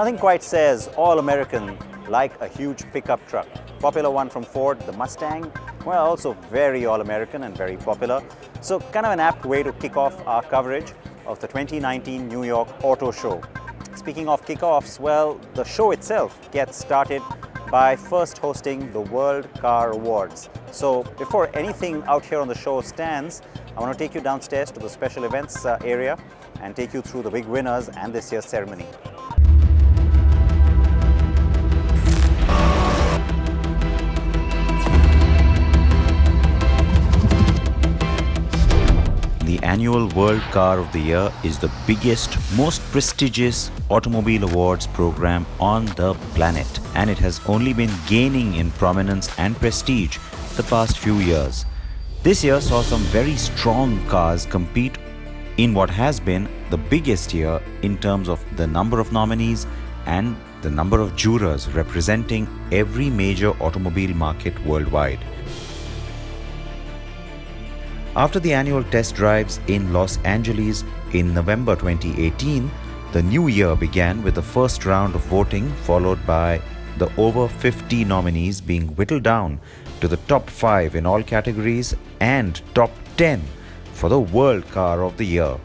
Nothing quite says all-American like a huge pickup truck. Popular one from Ford, the Mustang, well, also very all-American and very popular. So kind of an apt way to kick off our coverage of the 2019 New York Auto Show. Speaking of kickoffs, well, the show itself gets started by first hosting the World Car Awards. So before anything out here on the show stands, I want to take you downstairs to the special events area and take you through the big winners and this year's ceremony. The annual World Car of the Year is the biggest, most prestigious automobile awards program on the planet, and it has only been gaining in prominence and prestige the past few years. This year saw some very strong cars compete in what has been the biggest year in terms of the number of nominees and the number of jurors representing every major automobile market worldwide. After the annual test drives in Los Angeles in November 2018, the new year began with the first round of voting, followed by the over 50 nominees being whittled down to the top 5 in all categories and top 10 for the World Car of the Year.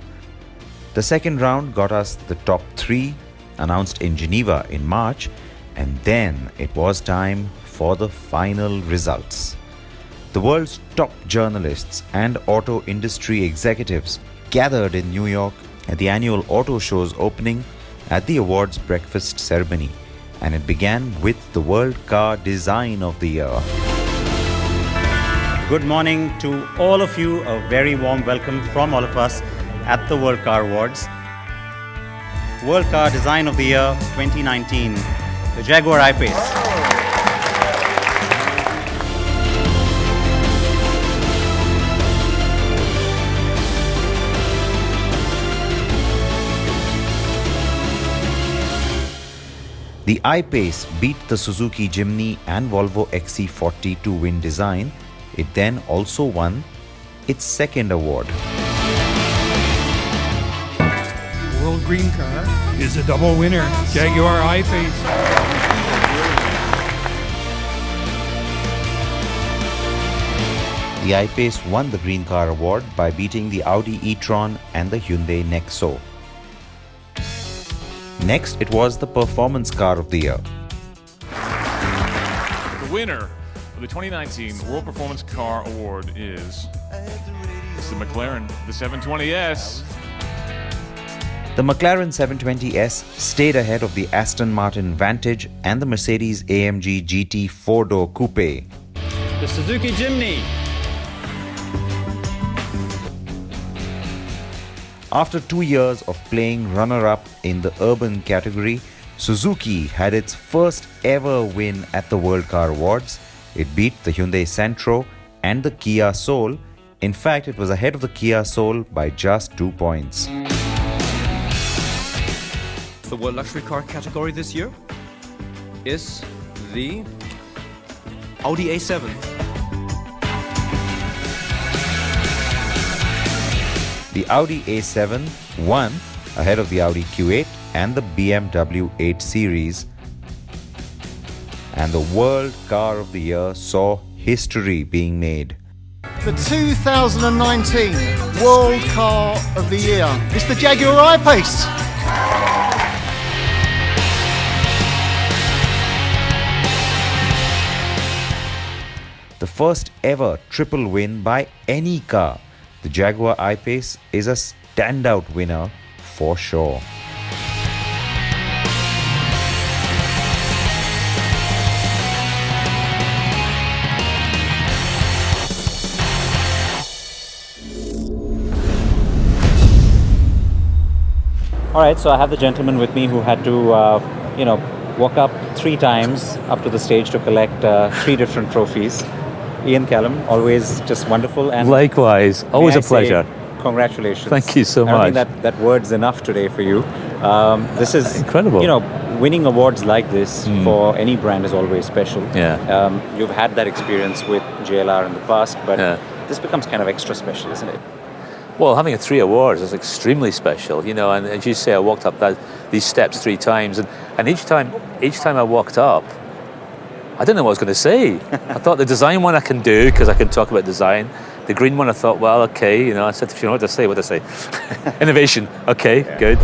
The second round got us the top 3 announced in Geneva in March, and then it was time for the final results. The world's top journalists and auto industry executives gathered in New York at the annual auto show's opening at the awards breakfast ceremony, and it began with the World Car Design of the Year. Good morning to all of you. A very warm welcome from all of us at the World Car Awards. World Car Design of the Year 2019, the Jaguar I-Pace. The I-Pace beat the Suzuki Jimny and Volvo XC40 to win design. It then also won its second award. World Green Car is a double winner, Jaguar I-Pace. The I-Pace won the Green Car Award by beating the Audi e-tron and the Hyundai Nexo. Next, it was the Performance Car of the Year. The winner of the 2019 World Performance Car Award is the McLaren, the 720S. The McLaren 720S stayed ahead of the Aston Martin Vantage and the Mercedes-AMG GT 4-door Coupe. The Suzuki Jimny. After 2 years of playing runner-up in the urban category, Suzuki had its first ever win at the World Car Awards. It beat the Hyundai Santro and the Kia Soul. In fact, it was ahead of the Kia Soul by just 2 points. The World Luxury Car category this year is the Audi A7. The Audi A7 won ahead of the Audi Q8 and the BMW 8 Series. And the World Car of the Year saw history being made. The 2019 World Car of the Year is the Jaguar I-Pace. The first ever triple win by any car. The Jaguar I-Pace is a standout winner for sure. All right, so I have the gentleman with me who had to, walk up 3 times up to the stage to collect 3 different trophies. Ian Callum, always just wonderful. And likewise, always a pleasure. Congratulations. Thank you so much. I don't think that word's enough today for you. This is incredible. Winning awards like this for any brand is always special. Yeah. You've had that experience with JLR in the past, but this becomes kind of extra special, isn't it? Well, having 3 awards is extremely special, and as you say, I walked up these steps 3 times, and And each time I walked up, I didn't know what I was going to say. I thought the design one I can do because I can talk about design. The green one I thought, well, okay, I said, if you know what to say, what to say? Innovation, okay, good.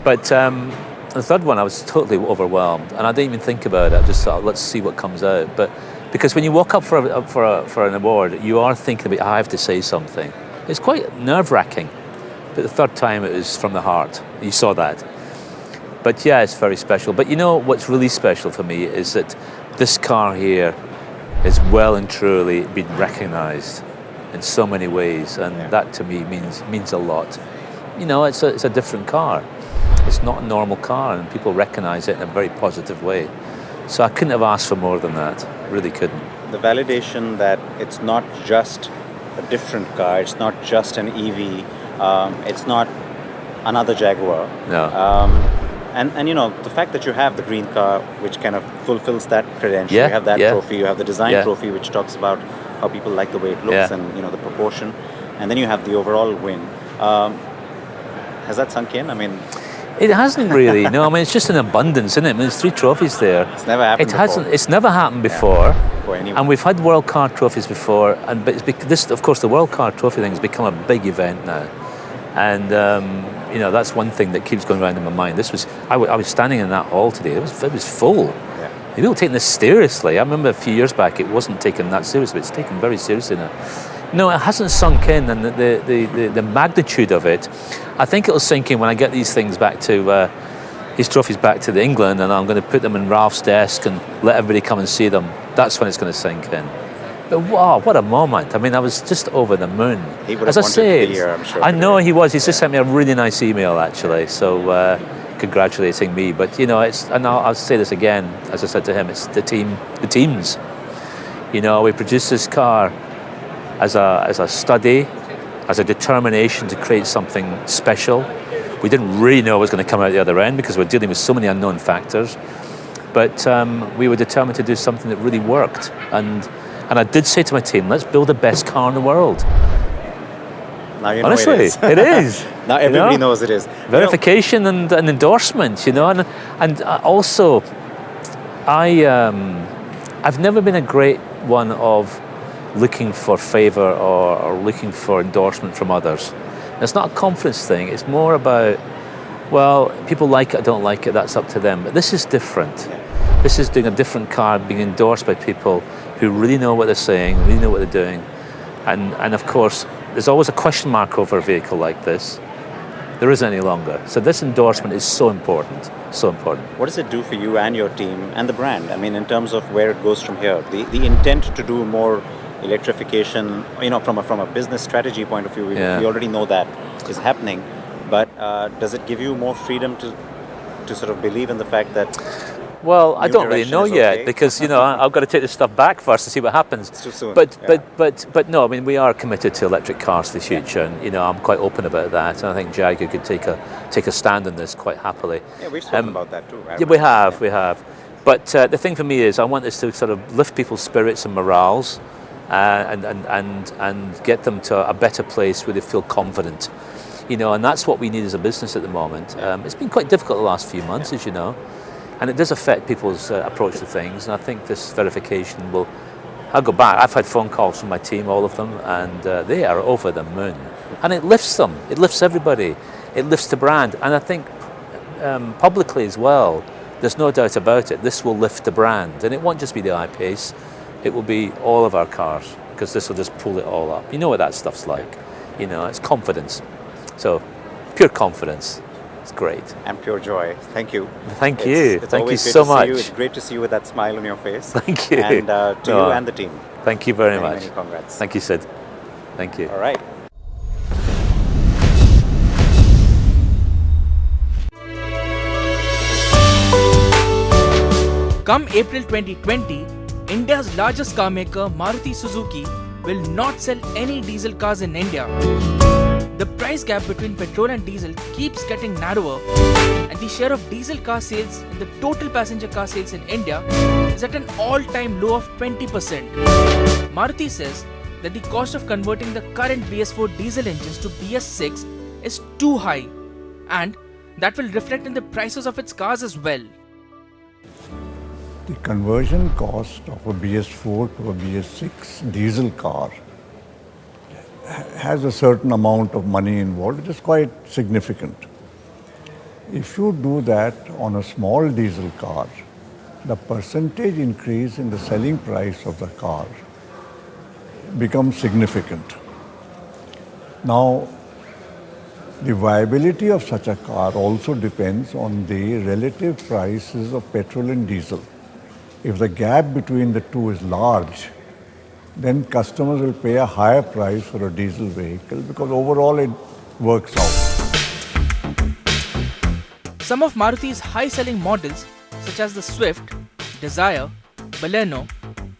But the third one, I was totally overwhelmed, and I didn't even think about it. I just thought, let's see what comes out. But because when you walk up for an award, you are thinking about, I have to say something. It's quite nerve-wracking. But the third time, it was from the heart. You saw that. But yeah, it's very special. But what's really special for me is that this car here is well and truly been recognised in so many ways, and that to me means a lot. It's a different car. It's not a normal car, and people recognise it in a very positive way. So I couldn't have asked for more than that. Really couldn't. The validation that it's not just a different car, it's not just an EV, it's not another Jaguar. No. And the fact that you have the green car, which kind of fulfills that credential. Yeah, You have that yeah. trophy, you have the design Yeah. trophy, which talks about how people like the way it looks Yeah. and the proportion, and then you have the overall win. Has that sunk in? I mean, It hasn't really. No, I mean, it's just an abundance, isn't it? I mean, there's 3 trophies there. it's never happened before. It's never happened before. For anyone. And we've had World Car trophies before, but this, of course, the World Car trophy thing has become a big event now, and that's one thing that keeps going around in my mind. I was standing in that hall today. It was full. Yeah. People taking this seriously. I remember a few years back it wasn't taken that seriously, but it's taken very seriously now. No, it hasn't sunk in, and the magnitude of it, I think it'll sink in when I get these things back to these trophies back to England, and I'm going to put them in Ralph's desk and let everybody come and see them. That's when it's going to sink in. But wow, what a moment! I mean, I was just over the moon. He would As have I wanted say, to be here, I'm sure. I know he was. He's just sent me a really nice email actually. So. Congratulating me, but and I'll say this again, as I said to him, it's the teams. We produced this car as a study, as a determination to create something special. We didn't really know what was going to come out the other end because we're dealing with so many unknown factors, but we were determined to do something that really worked. And I did say to my team, let's build the best car in the world. Now you know Honestly, it is. it is. Now everybody knows it is. Verification and endorsement, and also, I've never been a great one of looking for favour or looking for endorsement from others. It's not a confidence thing. It's more about, well, people like it, don't like it. That's up to them. But this is different. This is doing a different car, being endorsed by people who really know what they're saying, really know what they're doing, and of course, there's always a question mark over a vehicle like this. There isn't any longer. So this endorsement is so important, so important. What does it do for you and your team and the brand? I mean, in terms of where it goes from here, the intent to do more electrification, from a business strategy point of view, we already know that is happening. But does it give you more freedom to sort of believe in the fact that? Well, I don't really know yet okay? because I've got to take this stuff back first to see what happens. It's too soon. But no, I mean we are committed to electric cars for the future, and I'm quite open about that. And I think Jaguar could take a stand in this quite happily. Yeah, we've spoken about that too. Yeah, we have. But the thing for me is I want this to sort of lift people's spirits and morales, and get them to a better place where they feel confident. And that's what we need as a business at the moment. It's been quite difficult the last few months, as you know. And it does affect people's approach to things, and I think this verification will. I'll go back. I've had phone calls from my team, all of them, and they are over the moon. And it lifts them. It lifts everybody. It lifts the brand. And I think publicly as well, there's no doubt about it. This will lift the brand, and it won't just be the I-Pace. It will be all of our cars because this will just pull it all up. You know what that stuff's like. It's confidence. So pure confidence. It's great. And pure joy. Thank you. Thank you. It's Thank you always great so to see much. you. It's great to see you with that smile on your face. Thank you. And to you and the team. Thank you very much. Many congrats. Thank you, Sid. Thank you. All right. Come April 2020, India's largest car maker Maruti Suzuki will not sell any diesel cars in India. The price gap between petrol and diesel keeps getting narrower, and the share of diesel car sales in the total passenger car sales in India is at an all-time low of 20%. Maruti says that the cost of converting the current BS4 diesel engines to BS6 is too high, and that will reflect in the prices of its cars as well. The conversion cost of a BS4 to a BS6 diesel car has a certain amount of money involved, which is quite significant. If you do that on a small diesel car, the percentage increase in the selling price of the car becomes significant. Now, the viability of such a car also depends on the relative prices of petrol and diesel. If the gap between the two is large, then customers will pay a higher price for a diesel vehicle because overall it works out. Some of Maruti's high-selling models, such as the Swift, Desire, Baleno,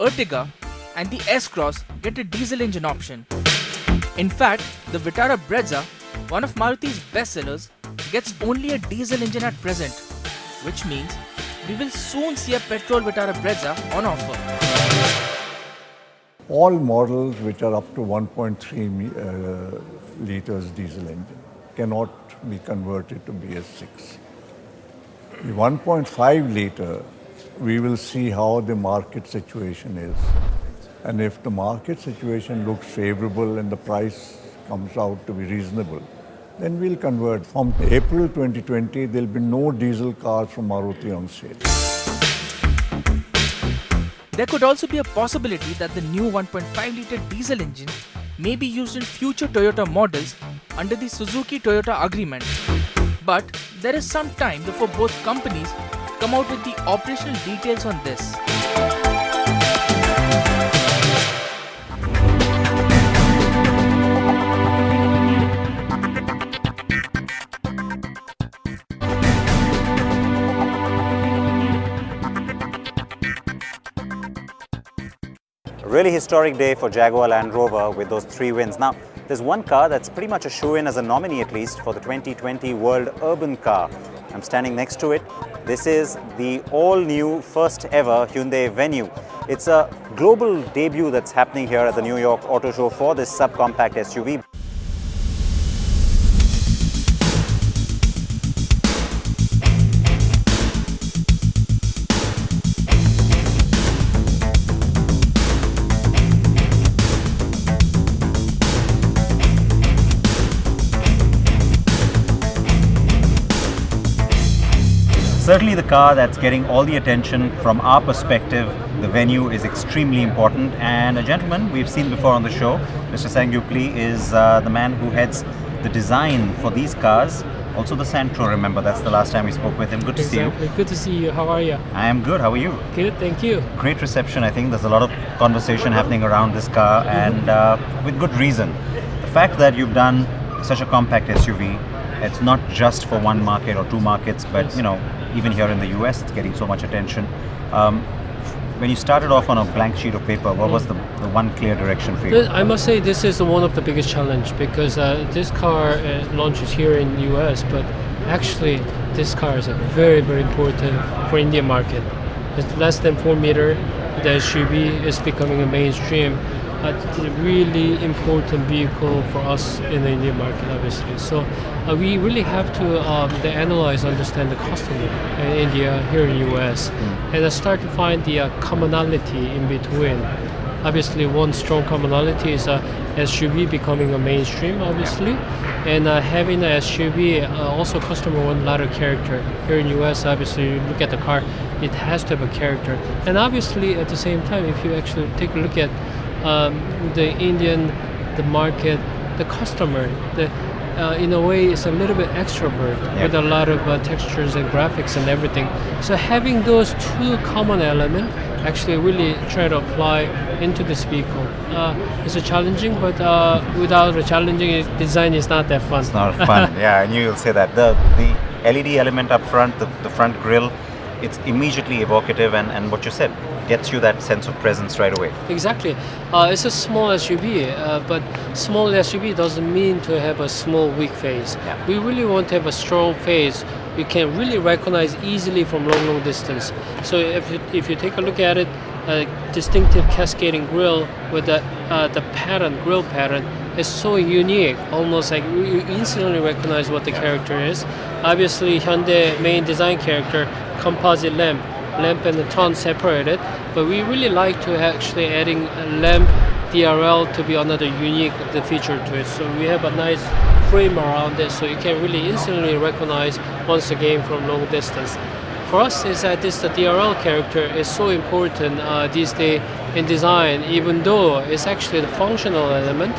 Ertiga, and the S-Cross, get a diesel engine option. In fact, the Vitara Brezza, one of Maruti's bestsellers, gets only a diesel engine at present, which means we will soon see a petrol Vitara Brezza on offer. All models which are up to 1.3 liters diesel engine cannot be converted to BS6. The 1.5 liter, we will see how the market situation is. And if the market situation looks favorable and the price comes out to be reasonable, then we'll convert. From April 2020, there'll be no diesel cars from Maruti on sale. There could also be a possibility that the new 1.5-litre diesel engine may be used in future Toyota models under the Suzuki-Toyota agreement. But there is some time before both companies come out with the operational details on this. Really historic day for Jaguar Land Rover with those 3 wins. Now, there's one car that's pretty much a shoe-in as a nominee at least for the 2020 World Urban Car. I'm standing next to it. This is the all-new first ever Hyundai Venue. It's a global debut that's happening here at the New York Auto Show for this subcompact SUV. Certainly the car that's getting all the attention from our perspective. The Venue is extremely important, and a gentleman we've seen before on the show, Mr. Sangyup Lee, is the man who heads the design for these cars. Also the Santro, remember, that's the last time we spoke with him. Good to see you. Good to see you. How are you? I am good. How are you? Good, thank you. Great reception. I think there's a lot of conversation happening around this car, and with good reason. The fact that you've done such a compact SUV, it's not just for one market or 2 markets, but you know, even here in the US, it's getting so much attention. When you started off on a blank sheet of paper, what was the one clear direction for you? I must say this is one of the biggest challenge because this car launches here in the US, but actually this car is very, very important for Indian market. It's less than 4 meter. The SUV is becoming a mainstream. It's a really important vehicle for us in the Indian market, obviously. So we really have to analyze, understand the customer in India, here in the US, and start to find the commonality in between. Obviously, one strong commonality is SUV becoming a mainstream, obviously, and having an SUV, also customer want a lot of character. Here in the US, obviously, you look at the car, it has to have a character. And obviously, at the same time, if you actually take a look at the Indian, the market, the customer, in a way, it's a little bit extrovert with a lot of textures and graphics and everything. So having those 2 common elements actually really try to apply into this vehicle. It's a challenging, but without a challenging design, it's not that fun. It's not fun. Yeah, I knew you'll say that. The LED element up front, the front grille, it's immediately evocative, and what you said gets you that sense of presence right away. Exactly. It's a small SUV, but small SUV doesn't mean to have a small, weak face. Yeah. We really want to have a strong face. You can really recognize easily from long distance. So if you take a look at it, distinctive cascading grille with the grille pattern is so unique, almost like you instantly recognize what the character is. Obviously, Hyundai main design character, composite lamp, lamp and the tongue separated, but we really like to actually adding a lamp DRL to be another unique the feature to it. So we have a nice frame around it, so you can really instantly recognize once again from long distance. For us, is that the DRL character is so important these days in design, even though it's actually the functional element.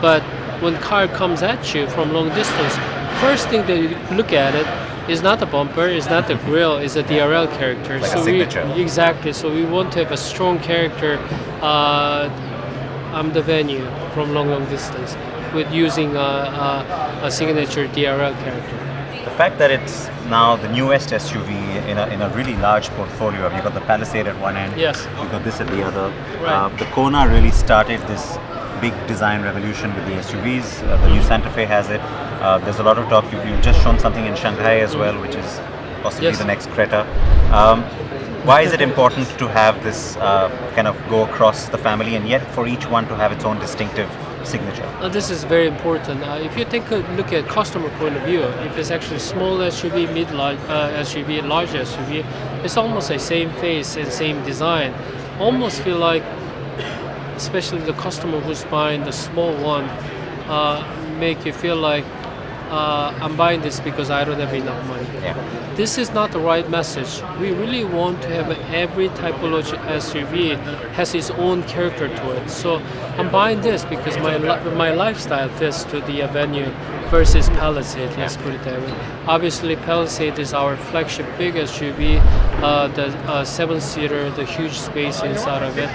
But when car comes at you from long distance, first thing that you look at it is not the bumper, is not the grille, is the DRL character. Like a signature. Exactly. So we want to have a strong character on the venue from long distance with using a signature DRL character. The fact that it's now the newest SUV in a really large portfolio. You've got the Palisade at one end. Yes. You've got this at the other. Right. The Kona really started this big design revolution with the SUVs. The new Santa Fe has it. There's a lot of talk. You've just shown something in Shanghai as well, which is possibly Yes. the next Creta. Why is it important to have this kind of go across the family, and yet for each one to have its own distinctive signature? This is very important. If you take a look at customer point of view, if it's actually small SUV, mid-large SUV, large SUV, it's almost the same face and same design. Almost feel like, especially the customer who's buying the small one, make you feel like I'm buying this because I don't have enough money. Yeah. This is not the right message. We really want to have every typology SUV has its own character to it. So I'm buying this because my lifestyle fits to the Venue versus Palisade. Let's put it that way. Obviously, Palisade is our flagship big SUV, the 7-seater, the huge space inside of it.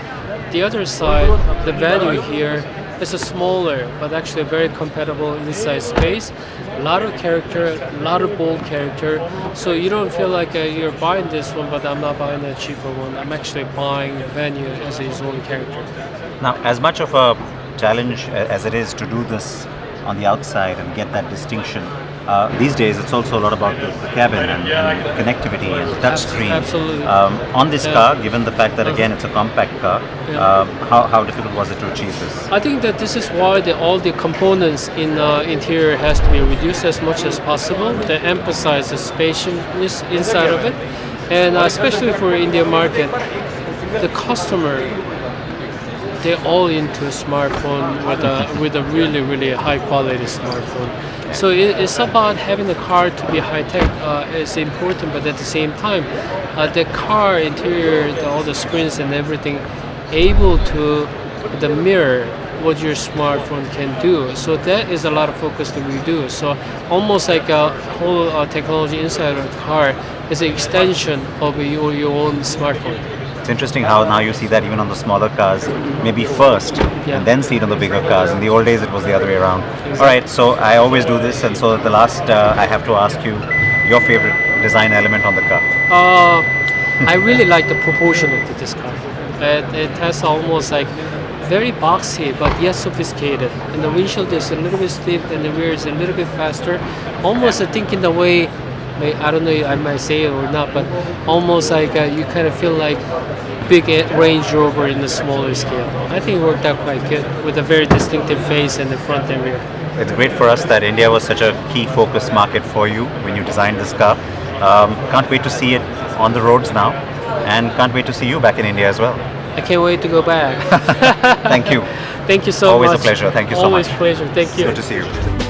The other side, the Venue here, is a smaller but actually a very compatible inside space. A lot of character, a lot of bold character. So you don't feel like you're buying this one, but I'm not buying a cheaper one. I'm actually buying Venue as its own character. Now, as much of a challenge as it is to do this on the outside and get that distinction, these days it's also a lot about the cabin and connectivity and touchscreen. Absolutely. On this car, given the fact that again it's a compact car, how difficult was it to achieve this? I think that this is why all the components in interior has to be reduced as much as possible to emphasize the spaciousness inside of it, and especially for Indian market, the customer, they're all into a smartphone with a really, really high quality smartphone. So it's about having the car to be high tech is important, but at the same time, the car interior, all the screens and everything, able to the mirror what your smartphone can do. So that is a lot of focus that we do. So almost like a whole technology inside of the car is an extension of your own smartphone. It's interesting how now you see that even on the smaller cars, maybe first and then see it on the bigger cars. In the old days, it was the other way around. Exactly. All right, so I always do this, and so at the last, I have to ask you your favorite design element on the car. I really like the proportion of this car. It has almost like very boxy, but yet sophisticated. And the windshield is a little bit stiff, and the rear is a little bit faster. Almost I think in the way, I don't know if I might say it or not, but almost like you kind of feel like big Range Rover in the smaller scale. I think it worked out quite good with a very distinctive face in the front and rear. It's great for us that India was such a key focus market for you when you designed this car. Can't wait to see it on the roads now, and can't wait to see you back in India as well. I can't wait to go back. Thank you. Thank you so Always much. a pleasure. Thank you so much. Always pleasure. Thank you. Good to see you.